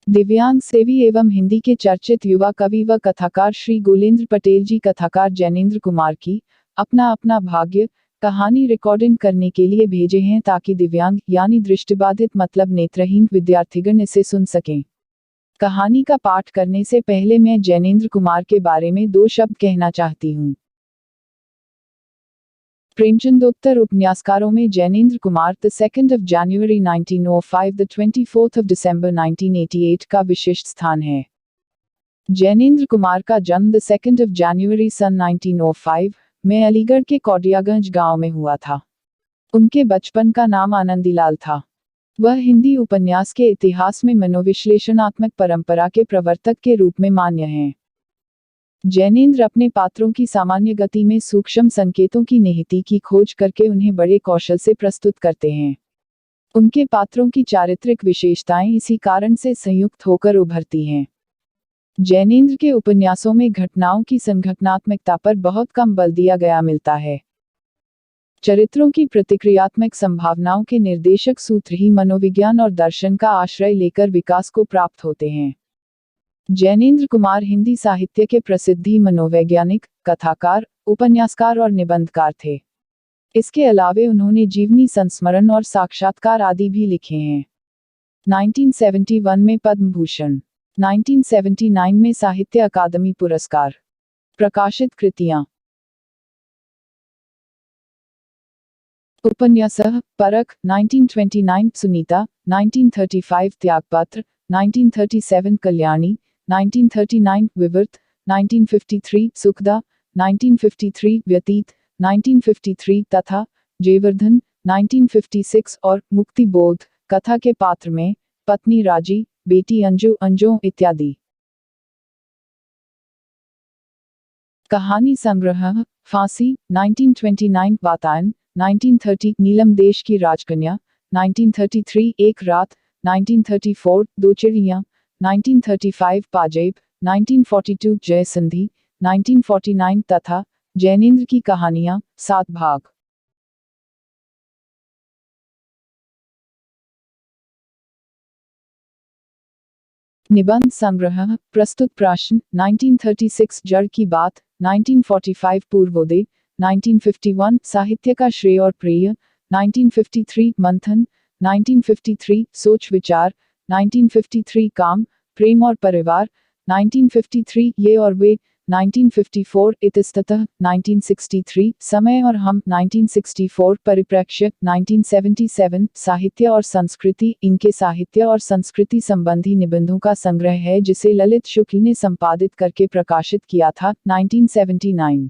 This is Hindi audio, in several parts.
दिव्यांग सेवी एवं हिंदी के चर्चित युवा कवि व कथाकार श्री गोलेंद्र पटेल जी कथाकार जैनेंद्र कुमार की अपना अपना भाग्य कहानी रिकॉर्डिंग करने के लिए भेजे हैं ताकि दिव्यांग यानी दृष्टिबाधित मतलब नेत्रहीन विद्यार्थीगण इसे सुन सकें। कहानी का पाठ करने से पहले मैं जैनेंद्र कुमार के बारे में 2 शब्द कहना चाहती हूँ। प्रेमचंदोत्तर उपन्यासकारों में Jainendra Kumar the 2nd of January 1905 the 24th of December 1988 का विशिष्ट स्थान है। जैनेंद्र कुमार का जन्म द 2nd of January सन 1905 में अलीगढ़ के कौडियागंज गांव में हुआ था। उनके बचपन का नाम आनंदीलाल था। वह हिंदी उपन्यास के इतिहास में मनोविश्लेषणात्मक परंपरा के प्रवर्तक के रूप में मान्य हैं। जैनेंद्र अपने पात्रों की सामान्य गति में सूक्ष्म संकेतों की निहिति की खोज करके उन्हें बड़े कौशल से प्रस्तुत करते हैं। उनके पात्रों की चारित्रिक विशेषताएं इसी कारण से संयुक्त होकर उभरती हैं। जैनेंद्र के उपन्यासों में घटनाओं की संघटनात्मकता पर बहुत कम बल दिया गया मिलता है। चरित्रों की प्रतिक्रियात्मक संभावनाओं के निर्देशक सूत्र ही मनोविज्ञान और दर्शन का आश्रय लेकर विकास को प्राप्त होते हैं। जैनेंद्र कुमार हिंदी साहित्य के प्रसिद्ध मनोवैज्ञानिक, कथाकार, उपन्यासकार और निबंधकार थे। इसके अलावे उन्होंने जीवनी संस्मरण और साक्षात्कार आदि भी लिखे हैं। 1971 में पद्म भूषण, 1979 में साहित्य अकादमी पुरस्कार। प्रकाशित कृतियां: उपन्यासः परख 1929, सुनीता 1935, त्यागपत्र 1937, कल्याणी 1939, विवर्त 1953, सुखदा 1953, व्यतीत 1953 तथा जयवर्धन 1956 और मुक्तिबोध कथा के पात्र में पत्नी राजी, बेटी अंजू अंजो इत्यादि। कहानी संग्रह: फांसी 1929, वातायन 1930, नीलम देश की राजकन्या 1933, एक रात 1934, दो चिड़ियां 1935, पाजेब 1942, जयसंधि 1949 तथा जैनेंद्र की कहानियां 7 भाग। निबंध संग्रह: प्रस्तुत प्रश्न 1936, जड़ की बात 1945, पूर्वोदय 1951, साहित्य का श्रेय और प्रिय 1953, मंथन 1953, सोच विचार 1953, काम, प्रेम और परिवार 1953, ये और वे 1954, इतस्ततः 1963, समय और हम 1964, परिप्रेक्ष्य 1977, साहित्य और संस्कृति, इनके साहित्य और संस्कृति संबंधी निबंधों का संग्रह है जिसे ललित शुक्ल ने संपादित करके प्रकाशित किया था 1979।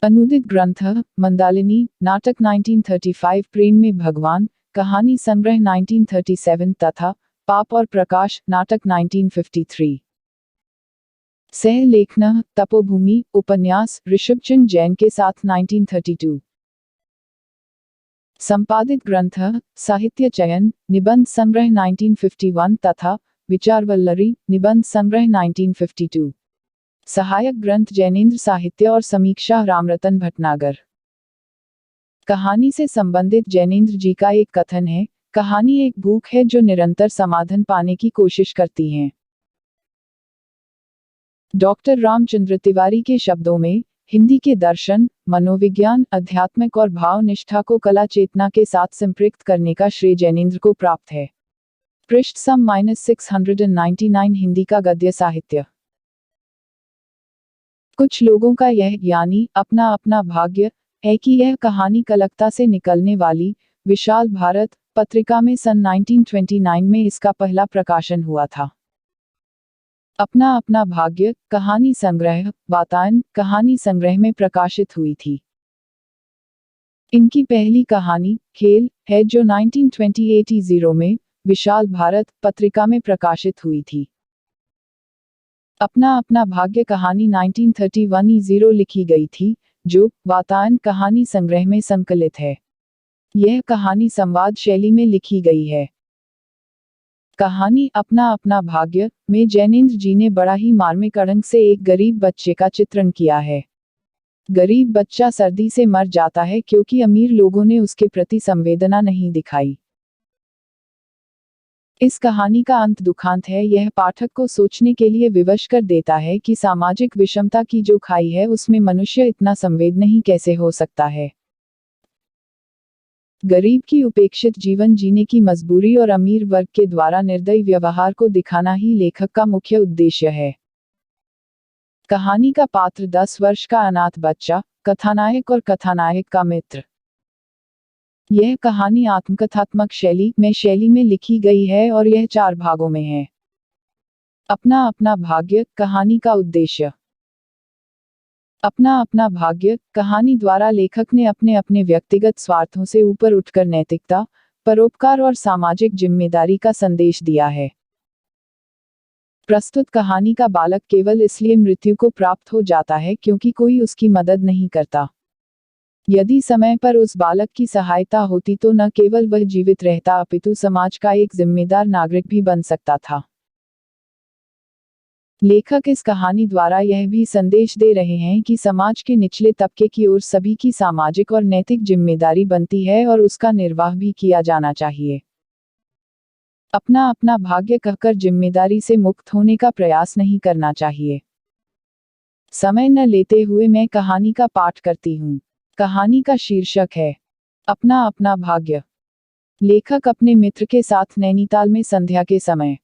अनुदित ग्रंथ: मंदालिनी, नाटक 1935, प्रेम में भगवान, कहानी संग्रह 1937 तथा पाप और प्रकाश, नाटक 1953। सह लेखन: तपोभूमि, उपन्यास ऋषभचंद्र जैन के साथ 1932। संपादित ग्रंथ: साहित्य चयन, निबंध संग्रह 1951 तथा विचारवल्लरी, निबंध संग्रह 1952। सहायक ग्रंथ: जैनेंद्र साहित्य और समीक्षा रामरतन भटनागर। कहानी से संबंधित जैनेंद्र जी का एक कथन है, कहानी एक भूख है जो निरंतर समाधान पाने की कोशिश करती है। डॉक्टर रामचंद्र तिवारी के शब्दों में, हिंदी के दर्शन, मनोविज्ञान, अध्यात्मिक और भाव निष्ठा को कला चेतना के साथ संपृक्त करने का श्रेय जैनेंद्र को प्राप्त है। पृष्ठ सम -699, हिंदी का गद्य साहित्य। कुछ लोगों का यह यानी अपना अपना भाग्य है कि यह कहानी कलकत्ता से निकलने वाली विशाल भारत पत्रिका में सन 1929 में इसका पहला प्रकाशन हुआ था। अपना अपना भाग्य कहानी संग्रह वातायन कहानी संग्रह में प्रकाशित हुई थी। इनकी पहली कहानी खेल है जो 1928 में विशाल भारत पत्रिका में प्रकाशित हुई थी। अपना अपना भाग्य कहानी 1931 लिखी गई थी जो वातायन कहानी संग्रह में संकलित है। यह कहानी संवाद शैली में लिखी गई है। कहानी अपना अपना भाग्य में जैनेंद्र जी ने बड़ा ही मार्मिक ढंग से एक गरीब बच्चे का चित्रण किया है। गरीब बच्चा सर्दी से मर जाता है क्योंकि अमीर लोगों ने उसके प्रति संवेदना नहीं दिखाई। इस कहानी का अंत दुखांत है। यह पाठक को सोचने के लिए विवश कर देता है कि सामाजिक विषमता की जो खाई है उसमें मनुष्य इतना संवेदनहीन कैसे हो सकता है। गरीब की उपेक्षित जीवन जीने की मजबूरी और अमीर वर्ग के द्वारा निर्दयी व्यवहार को दिखाना ही लेखक का मुख्य उद्देश्य है। कहानी का पात्र 10 वर्ष का अनाथ बच्चा, कथानायक और कथानायक का मित्र। यह कहानी आत्मकथात्मक शैली में लिखी गई है और यह 4 भागों में है। अपना अपना भाग्य, कहानी का उद्देश्य। अपना अपना भाग्य कहानी द्वारा लेखक ने अपने अपने व्यक्तिगत स्वार्थों से ऊपर उठकर नैतिकता, परोपकार और सामाजिक जिम्मेदारी का संदेश दिया है। प्रस्तुत कहानी का बालक केवल इसलिए मृत्यु को प्राप्त हो जाता है क्योंकि कोई उसकी मदद नहीं करता। यदि समय पर उस बालक की सहायता होती तो न केवल वह जीवित रहता अपितु समाज का एक जिम्मेदार नागरिक भी बन सकता था। लेखक इस कहानी द्वारा यह भी संदेश दे रहे हैं कि समाज के निचले तबके की ओर सभी की सामाजिक और नैतिक जिम्मेदारी बनती है और उसका निर्वाह भी किया जाना चाहिए। अपना अपना भाग्य कहकर जिम्मेदारी से मुक्त होने का प्रयास नहीं करना चाहिए। समय न लेते हुए मैं कहानी का पाठ करती हूँ। कहानी का शीर्षक है अपना अपना भाग्य। लेखक अपने मित्र के साथ नैनीताल में संध्या के समय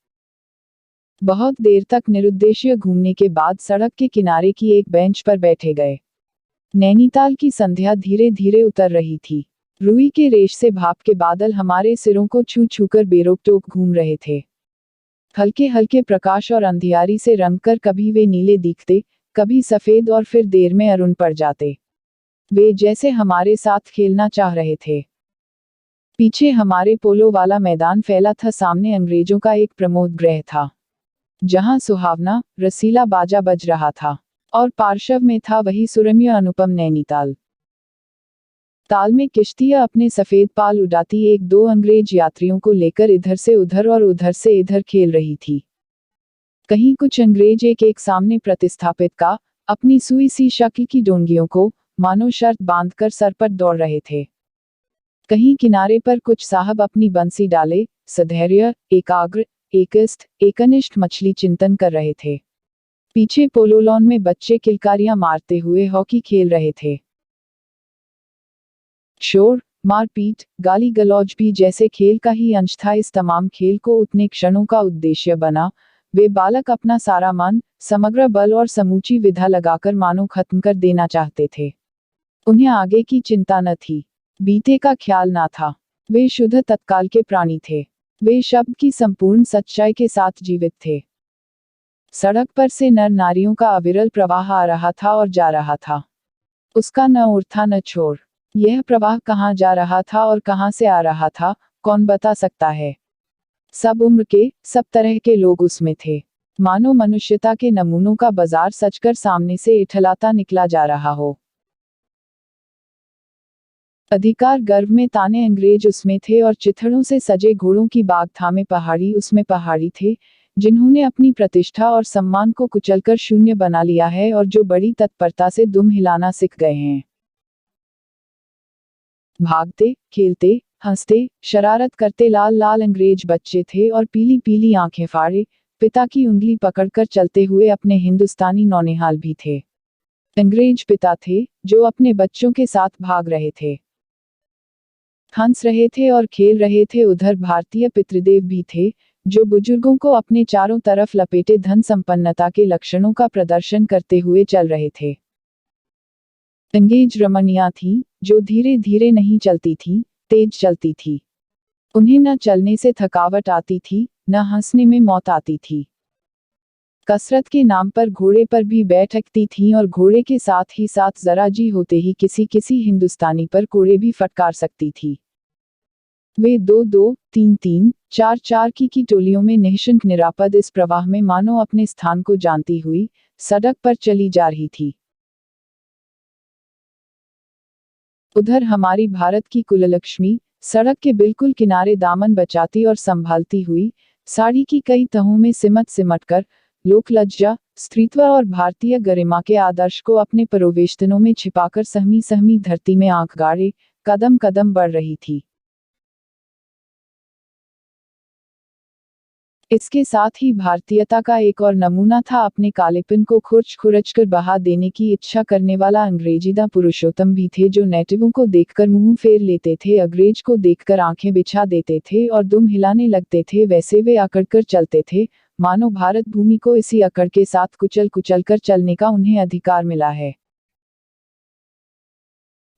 बहुत देर तक निरुद्देश्य घूमने के बाद सड़क के किनारे की एक बेंच पर बैठे गए। नैनीताल की संध्या धीरे धीरे उतर रही थी। रुई के रेश से भाप के बादल हमारे सिरों को छू छूकर बेरोक टोक घूम रहे थे। हल्के हल्के प्रकाश और अंधियारी से रंगकर कभी वे नीले दिखते, कभी सफेद और फिर देर में अरुण पड़ जाते। वे जैसे हमारे साथ खेलना चाह रहे थे। पीछे हमारे पोलो वाला मैदान फैला था, सामने अंग्रेजों का एक प्रमोद गृह था जहां सुहावना रसीला बाजा बज रहा था और पार्श्व में था वही सुरम्य अनुपम नैनीताल। ताल में किश्तियां अपने सफेद पाल उड़ाती एक दो अंग्रेज यात्रियों को लेकर इधर से उधर और उधर से इधर खेल रही थी। कहीं कुछ अंग्रेज एक एक सामने प्रतिस्थापित का अपनी सुई सी शक्ल की डोंगियों को मानो शर्त बांधकर सर पर दौड़ रहे थे। कहीं किनारे पर कुछ साहब अपनी बंसी डाले सधैर्य, एकाग्र, एकनिष्ठ मछली चिंतन कर रहे थे। पीछे पोलोलॉन में बच्चे किलकारियां मारते हुए हॉकी खेल रहे थे। शोर, मारपीट, गाली गलौज भी जैसे खेल का ही अंश था। इस तमाम खेल को उतने क्षणों का उद्देश्य बना। वे बालक अपना सारा मन, समग्र बल और समूची विधा लगाकर मानो खत्म कर देना चाहते थे। उन्हें आगे की चिंता न थी, बीते का ख्याल ना था। वे शुद्ध तत्काल के प्राणी थे। वे शब्द की संपूर्ण सच्चाई के साथ जीवित थे। सड़क पर से नर नारियों का अविरल प्रवाह आ रहा था और जा रहा था। उसका न उर था न छोर। यह प्रवाह कहाँ जा रहा था और कहाँ से आ रहा था, कौन बता सकता है। सब उम्र के, सब तरह के लोग उसमें थे। मानो मनुष्यता के नमूनों का बाजार सजकर सामने से इठलाता निकला जा रहा हो। अधिकार गर्व में ताने अंग्रेज उसमें थे और चिथड़ों से सजे घोड़ों की बाग थामे पहाड़ी उसमें पहाड़ी थे, जिन्होंने अपनी प्रतिष्ठा और सम्मान को कुचलकर शून्य बना लिया है और जो बड़ी तत्परता से दुम हिलाना सीख गए हैं। भागते, खेलते, हंसते, शरारत करते लाल लाल अंग्रेज बच्चे थे और पीली पीली आंखें फाड़े पिता की उंगली पकड़कर चलते हुए अपने हिंदुस्तानी नौनिहाल भी थे। अंग्रेज पिता थे जो अपने बच्चों के साथ भाग रहे थे, हंस रहे थे और खेल रहे थे। उधर भारतीय पितृदेव भी थे जो बुजुर्गों को अपने चारों तरफ लपेटे धन संपन्नता के लक्षणों का प्रदर्शन करते हुए चल रहे थे। अंग्रेज रमणियां थीं जो धीरे धीरे नहीं चलती थीं, तेज चलती थी। उन्हें न चलने से थकावट आती थी, न हंसने में मौत आती थी। कसरत के नाम पर घोड़े पर भी बैठकती थीं और घोड़े के साथ ही साथ जरा जी होते ही किसी किसी हिंदुस्तानी पर कोड़े भी फटकार सकती थी। वे 2-2, 3-3, 4-4 की टोलियों में निःशंक निरापद इस प्रवाह में मानो अपने स्थान को जानती हुई सड़क पर चली जा रही थी। उधर हमारी भारत की कुललक्ष्मी सड़क के बिल्कुल किनारे दामन बचाती और संभालती हुई साड़ी की कई तहों में सिमट सिमट कर लोकलज्जा, स्त्रीत्व और भारतीय गरिमा के आदर्श को अपने परोवेष्टनों में छिपाकर सहमी सहमी धरती में आंख गाड़े कदम कदम बढ़ रही थी। इसके साथ ही भारतीयता का एक और नमूना था अपने कालेपन को खुरच खुरच कर बहा देने की इच्छा करने वाला अंग्रेजीदा पुरुषोत्तम भी थे, जो नेटिवों को देखकर मुंह फेर लेते थे, अंग्रेज को देखकर आंखें बिछा देते थे और दुम हिलाने लगते थे। वैसे वे अकड़कर चलते थे, मानो भारत भूमि को इसी अकड़ के साथ कुचल कुचल कर चलने का उन्हें अधिकार मिला है।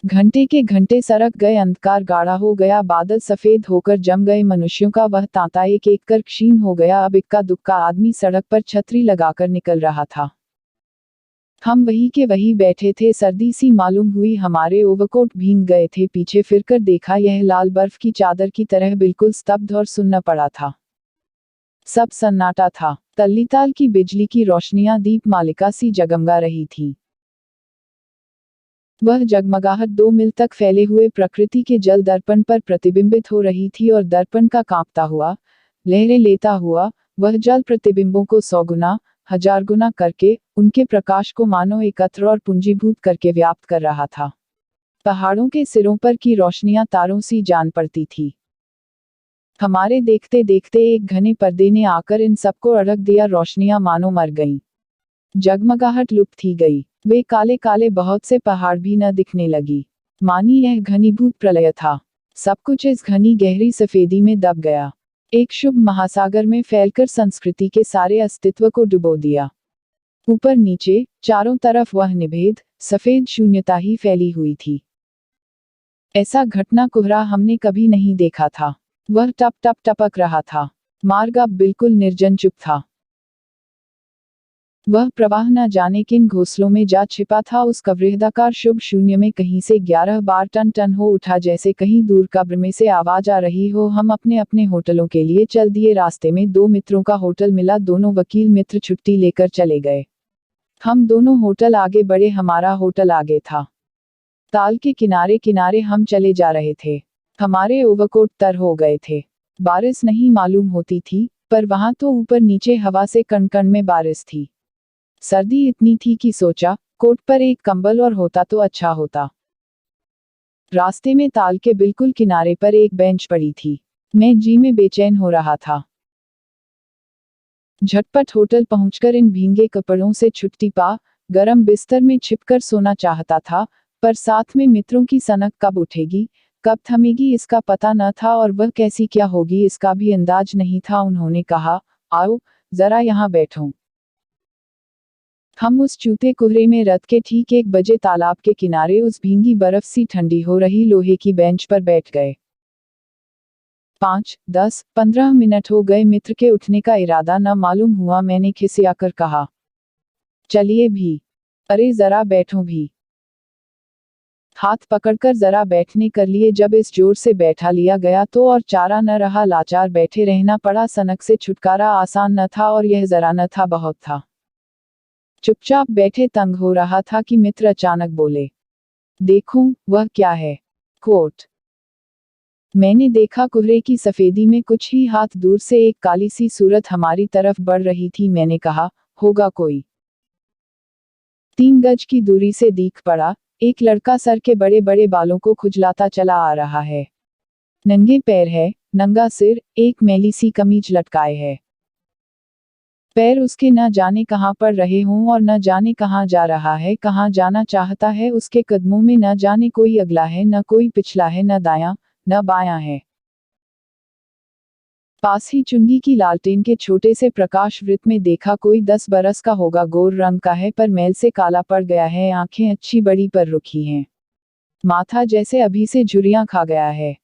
घंटे के घंटे सरक गए, अंधकार गाढ़ा हो गया, बादल सफेद होकर जम गए, मनुष्यों का वह तांता एक एक कर क्षीण हो गया। अब इक्का दुक्का आदमी सड़क पर छतरी लगाकर निकल रहा था। हम वही के वही बैठे थे। सर्दी सी मालूम हुई, हमारे ओवरकोट भीग गए थे। पीछे फिरकर देखा, यह लाल बर्फ की चादर की तरह बिल्कुल स्तब्ध और सुन्न पड़ा था। सब सन्नाटा था। तल्लीताल की बिजली की रोशनियां दीप मालिका सी जगमगा रही थी। वह जगमगाहट 2 मील तक फैले हुए प्रकृति के जल दर्पण पर प्रतिबिंबित हो रही थी और दर्पण का कांपता हुआ, लहरें लेता हुआ, वह जल प्रतिबिंबों को 100 गुना, 1000 गुना करके, उनके प्रकाश को मानो एकत्र और पूंजीभूत करके व्याप्त कर रहा था। पहाड़ों के सिरों पर की रोशनियां तारों सी जान पड़ती थी। हमारे देखते देखते एक घने पर्दे ने आकर इन सबको अढ़क दिया। रोशनियां मानो मर गईं। जगमगाहट लुप्त ही गई। वे काले काले बहुत से पहाड़ भी न दिखने लगी। मानी यह घनीभूत प्रलय था। सब कुछ इस घनी गहरी सफेदी में दब गया। एक शुभ महासागर में फैलकर संस्कृति के सारे अस्तित्व को डुबो दिया। ऊपर नीचे चारों तरफ वह निभेद सफेद शून्यता ही फैली हुई थी। ऐसा घटना कोहरा हमने कभी नहीं देखा था। वह टप टप टपक रहा था। मार्ग अब बिल्कुल निर्जन चुप था। वह प्रवाह न जाने किन घोंसलों में जा छिपा था। उस कवृहदाकार शुभ शून्य में कहीं से 11 बार टन टन हो उठा, जैसे कहीं दूर कब्र में से आवाज आ रही हो। हम अपने अपने होटलों के लिए चल दिए। रास्ते में 2 मित्रों का होटल मिला। दोनों वकील मित्र छुट्टी लेकर चले गए। हम दोनों होटल आगे बढ़े। हमारा होटल आगे था। ताल के किनारे किनारे हम चले जा रहे थे। हमारे ओवरकोट तर हो गए थे। बारिश नहीं मालूम होती थी, पर वहां तो ऊपर नीचे हवा से कण कण में बारिश थी। सर्दी इतनी थी कि सोचा, कोट पर एक कंबल और होता तो अच्छा होता। रास्ते में ताल के बिल्कुल किनारे पर एक बेंच पड़ी थी। मैं जी में बेचैन हो रहा था। झटपट होटल पहुंचकर इन भींगे कपड़ों से छुट्टी पा, गरम बिस्तर में छिपकर सोना चाहता था, पर साथ में मित्रों की सनक कब उठेगी, कब थमेगी, इसका पता न था, और वह कैसी क्या होगी इसका भी अंदाज नहीं था। उन्होंने कहा, आओ जरा यहाँ बैठो। हम उस चूते कोहरे में रत के ठीक 1 बजे तालाब के किनारे उस भींगी बर्फ सी ठंडी हो रही लोहे की बेंच पर बैठ गए। 5, 10, 15 मिनट हो गए। मित्र के उठने का इरादा न मालूम हुआ। मैंने खिसियाकर कहा, चलिए भी। अरे जरा बैठो भी। हाथ पकड़कर जरा बैठने कर लिए। जब इस जोर से बैठा लिया गया तो और चारा न रहा, लाचार बैठे रहना पड़ा। सनक से छुटकारा आसान न था, और यह जरा न था, बहुत था। चुपचाप बैठे तंग हो रहा था कि मित्र अचानक बोले, देखूं वह क्या है। कोट। मैंने देखा, कोहरे की सफेदी में कुछ ही हाथ दूर से एक काली सी सूरत हमारी तरफ बढ़ रही थी। मैंने कहा, होगा कोई। 3 गज की दूरी से दिख पड़ा, एक लड़का सर के बड़े बड़े बालों को खुजलाता चला आ रहा है। नंगे पैर है, नंगा सिर, एक मैली सी कमीज लटकाए है। पैर उसके न जाने कहां पड़ रहे हों और न जाने कहां जा रहा है, कहां जाना चाहता है। उसके कदमों में न जाने कोई अगला है, न कोई पिछला है, न दायां न बायां है। पास ही चुंगी की लालटेन के छोटे से प्रकाश वृत्त में देखा, कोई 10 बरस का होगा, गोर रंग का है, पर मैल से काला पड़ गया है। आंखें अच्छी बड़ी पर रुखी हैं। माथा जैसे अभी से झुर्रियां खा गया है।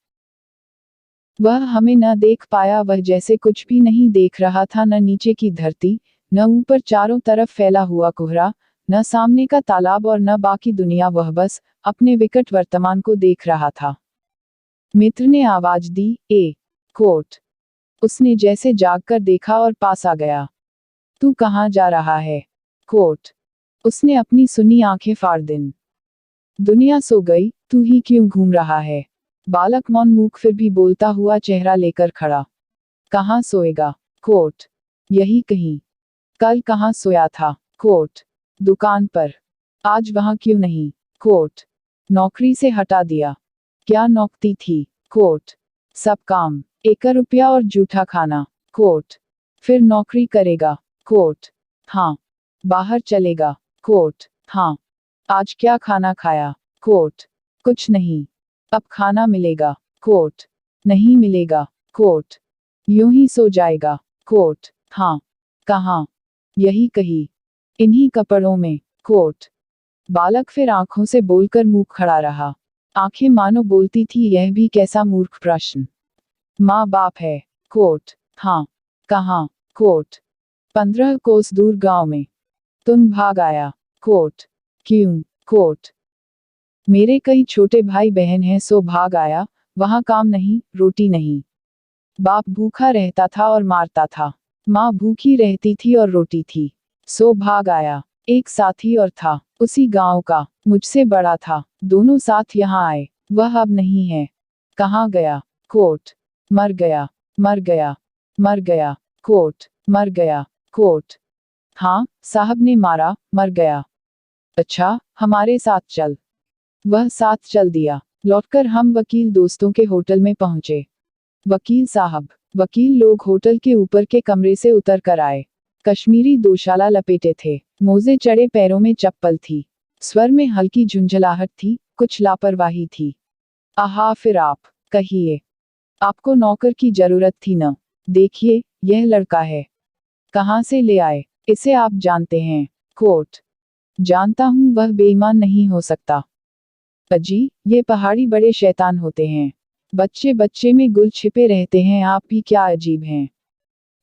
वह हमें न देख पाया। वह जैसे कुछ भी नहीं देख रहा था, न नीचे की धरती, न ऊपर चारों तरफ फैला हुआ कोहरा, न सामने का तालाब और न बाकी दुनिया। वह बस अपने विकट वर्तमान को देख रहा था। मित्र ने आवाज दी, ए कोट। उसने जैसे जागकर देखा और पास आ गया। तू कहाँ जा रहा है? कोट। उसने अपनी सुनी आंखें फाड़ दिन। दुनिया सो गई, तू ही क्यों घूम रहा है? बालक मौन मूक फिर भी बोलता हुआ चेहरा लेकर खड़ा। कहाँ सोएगा? कोट। यही कहीं। कल कहाँ सोया था? कोट। दुकान पर। आज वहां क्यों नहीं? कोट। नौकरी से हटा दिया। क्या नौकरी थी? कोट। सब काम। 1 रुपया और जूठा खाना। कोट। फिर नौकरी करेगा। कोट, हाँ। बाहर चलेगा। कोट, हाँ। आज क्या खाना खाया? कोट, कुछ नहीं। अब खाना मिलेगा। कोट, नहीं मिलेगा। कोट, यूं ही सो जाएगा। कोट, हाँ। कहाँ? यही कहीं। इन्हीं कपड़ों में। कोट, बालक फिर आंखों से बोलकर मुंह खड़ा रहा। आंखें मानो बोलती थी, यह भी कैसा मूर्ख प्रश्न। माँ बाप है। कोट, हाँ। कहाँ? कोट, 15 कोस दूर गांव में। तुम भाग आया। कोट, क्यों? कोट, मेरे कई छोटे भाई बहन हैं सो भाग आया, वहां काम नहीं, रोटी नहीं। बाप भूखा रहता था और मारता था। माँ भूखी रहती थी और रोटी थी। सो भाग आया। एक साथी और था, उसी गांव का, मुझसे बड़ा था। दोनों साथ यहाँ आए। वह अब नहीं है। कहाँ गया? कोट, मर गया। मर गया। मर गया। कोट, मर गया। कोट, हाँ, साहब ने मारा, मर गया। अच्छा, हमारे साथ चल। वह साथ चल दिया। लौटकर हम वकील दोस्तों के होटल में पहुंचे। वकील साहब, वकील लोग होटल के ऊपर के कमरे से उतर कर आए। कश्मीरी दोशाला लपेटे थे, मोजे चढ़े, पैरों में चप्पल थी। स्वर में हल्की झुंझलाहट थी, कुछ लापरवाही थी। आहा, फिर आप कहिए। आपको नौकर की जरूरत थी न? देखिए, यह लड़का है। कहाँ से ले आए? इसे आप जानते हैं? कोट, जानता हूं, वह बेईमान नहीं हो सकता। अजी, ये पहाड़ी बड़े शैतान होते हैं। बच्चे बच्चे में गुल छिपे रहते हैं, आप भी क्या अजीब हैं।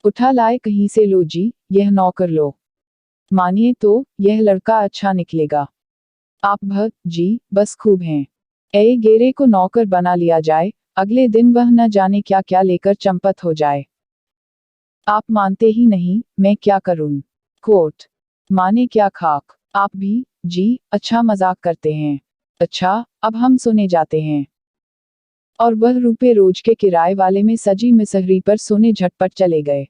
उठा लाए कहीं से, लो जी, यह नौकर लो। मानिए तो, यह लड़का अच्छा निकलेगा। आप भक्त जी, बस खूब हैं। ए गेरे को नौकर बना लिया जाए, अगले दिन वह न जाने क्या क्या लेकर चंपत हो जाए। आप मानते ही नहीं, मैं क्या करूं? कोट, माने क्या खाक? आप भी, जी, अच्छा मजाक करते हैं। अच्छा, अब हम सुने जाते हैं। और वह रुपए रोज के किराए वाले में सजी मिसहरी पर सोने झटपट चले गए।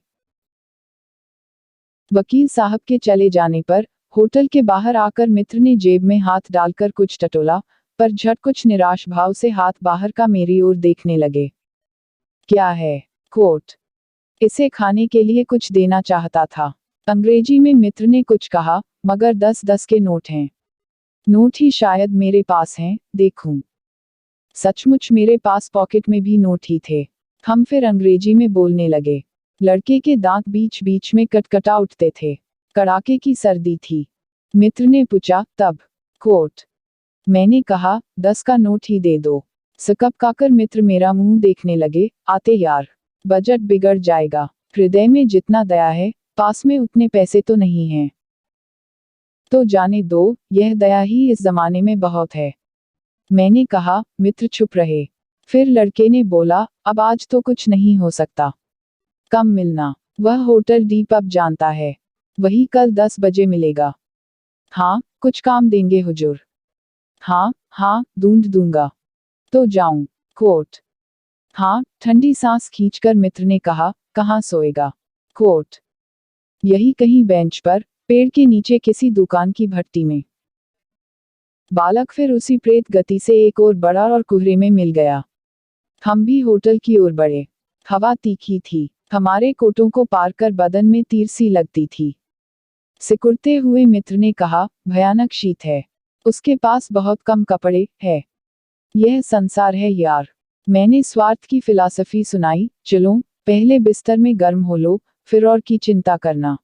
वकील साहब के चले जाने पर होटल के बाहर आकर मित्र ने जेब में हाथ डालकर कुछ टटोला, पर झट कुछ निराश भाव से हाथ बाहर का मेरी ओर देखने लगे। क्या है? कोट, इसे खाने के लिए कुछ देना चाहता था। अंग्रेजी में मित्र ने कुछ कहा, मगर 10-10 के नोट हैं। नोट ही शायद मेरे पास हैं, देखूं। सचमुच मेरे पास पॉकेट में भी नोट ही थे। हम फिर अंग्रेजी में बोलने लगे। लड़के के दांत बीच बीच में कटकटा उठते थे। कड़ाके की सर्दी थी। मित्र ने पूछा, तब? कोट, मैंने कहा, 10 का नोट ही दे दो। सकपकाकर मित्र मेरा मुंह देखने लगे। आते यार, बजट बिगड़ जाएगा। हृदय में जितना दया है, पास में उतने पैसे तो नहीं हैं। तो जाने दो, यह दया ही इस जमाने में बहुत है। मैंने कहा। मित्र चुप रहे। फिर लड़के ने बोला, अब आज तो कुछ नहीं हो सकता। कम मिलना। वह होटल डी पब जानता है। वही कल 10 बजे मिलेगा। हाँ, कुछ काम देंगे हुजूर? हाँ हाँ, ढूंढ दूंगा। तो जाऊं? कोट, हाँ। ठंडी सांस खींचकर मित्र ने कहा, कहाँ सोएगा? कोट, यही कहीं बेंच पर, पेड़ के नीचे किसी दुकान की भट्टी में। बालक फिर उसी प्रेत गति से एक और बढ़ा और कुहरे में मिल गया। हम भी होटल की ओर बढ़े। हवा तीखी थी। हमारे कोटों को पार कर बदन में तीर सी लगती थी। सिकुड़ते हुए मित्र ने कहा, भयानक शीत है। उसके पास बहुत कम कपड़े हैं। यह संसार है यार। मैंने स्वार्थ की फिलॉसफी सुनाई, चलो, पहले बिस्तर में गर्म हो लो, फिर और की चिंता करना।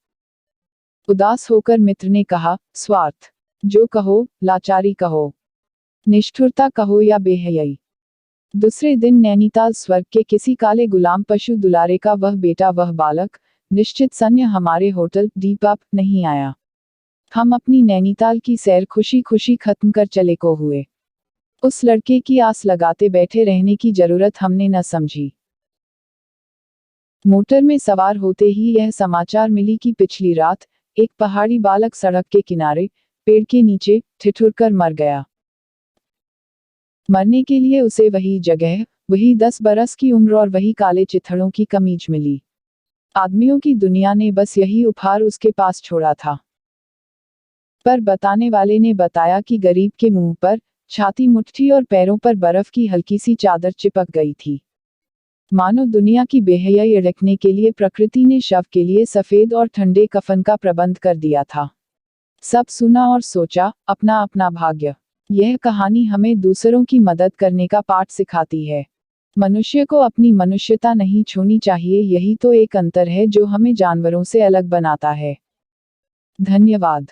उदास होकर मित्र ने कहा, स्वार्थ? जो कहो, लाचारी कहो, निष्ठुरता कहो या बेहयाई। दूसरे दिन नैनीताल स्वर्ग के किसी काले गुलाम पशु दुलारे का वह बेटा, वह बालक, निश्चित सन्य हमारे होटल डी पब नहीं आया। हम अपनी नैनीताल की सैर खुशी खुशी खत्म कर चले को हुए। उस लड़के की आस लगाते बैठे रहने की जरूरत हमने न समझी। मोटर में सवार होते ही यह समाचार मिली कि पिछली रात एक पहाड़ी बालक सड़क के किनारे पेड़ के नीचे ठिठुरकर मर गया। मरने के लिए उसे वही जगह, वही 10 बरस की उम्र और वही काले चिथड़ों की कमीज मिली। आदमियों की दुनिया ने बस यही उपहार उसके पास छोड़ा था। पर बताने वाले ने बताया कि गरीब के मुंह पर, छाती, मुट्ठी और पैरों पर बर्फ की हल्की सी चादर चिपक गई थी। मानो दुनिया की बेहयाई अड़कने के लिए प्रकृति ने शव के लिए सफेद और ठंडे कफन का प्रबंध कर दिया था। सब सुना और सोचा, अपना अपना भाग्य। यह कहानी हमें दूसरों की मदद करने का पाठ सिखाती है। मनुष्य को अपनी मनुष्यता नहीं छोड़नी चाहिए। यही तो एक अंतर है जो हमें जानवरों से अलग बनाता है। धन्यवाद।